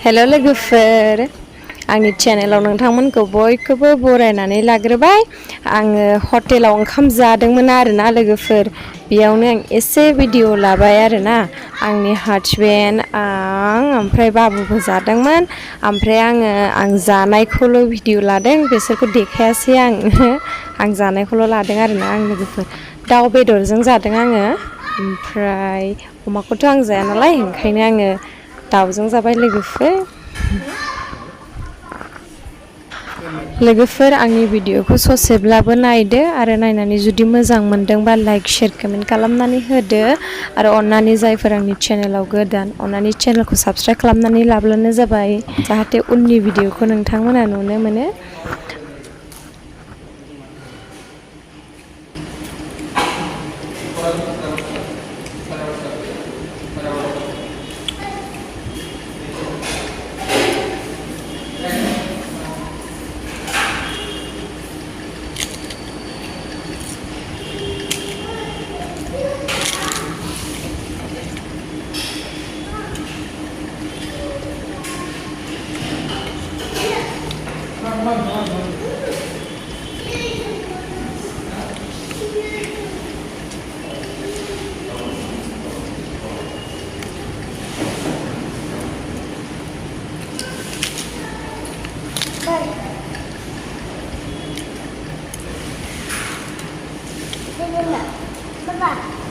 हेल' लोगोफोर आंनि चेनेलाव नोंथांमोनखौ बयखौबो बरायनानै लाग्रोबाय आङो हटेलाव ओंखाम जादोंमोन आरोना लोगोफोर बेयावनो आं एसे भिडिअ लाबाय आरोना आंनि हासबेन्ड आं ओमफ्राय बाबुबो जादोंमोन ओमफ्राय आं जानायखौल' भिडिअ लादों बिसोरखौ देखायासै आं जानायखौल' लादों आरोना आं लोगोफोर दाउ बेदरजों जादों आङो ओमफ्राय अमाखौथ' आं जाया नालाय ओंखायनो आङो दाउजों जाबाय लोगोफोर आंनि भिडिअखौ ससेब्लाबो नायदो आरो नायनानै जुदि मोजां मोनदोंबा लाइक शेयार कमेन्ट खालामनानै होदो आरो अन्नानै जायफोर आंनि चेनेलाव गोदान अन्नानै चेनेलखौ साबस्क्राइब खालामनानै लाब्लानो जाबाय जाहाथे उननि भिडिअखौ नोंथांमोना नुनो मोनो Bye-bye.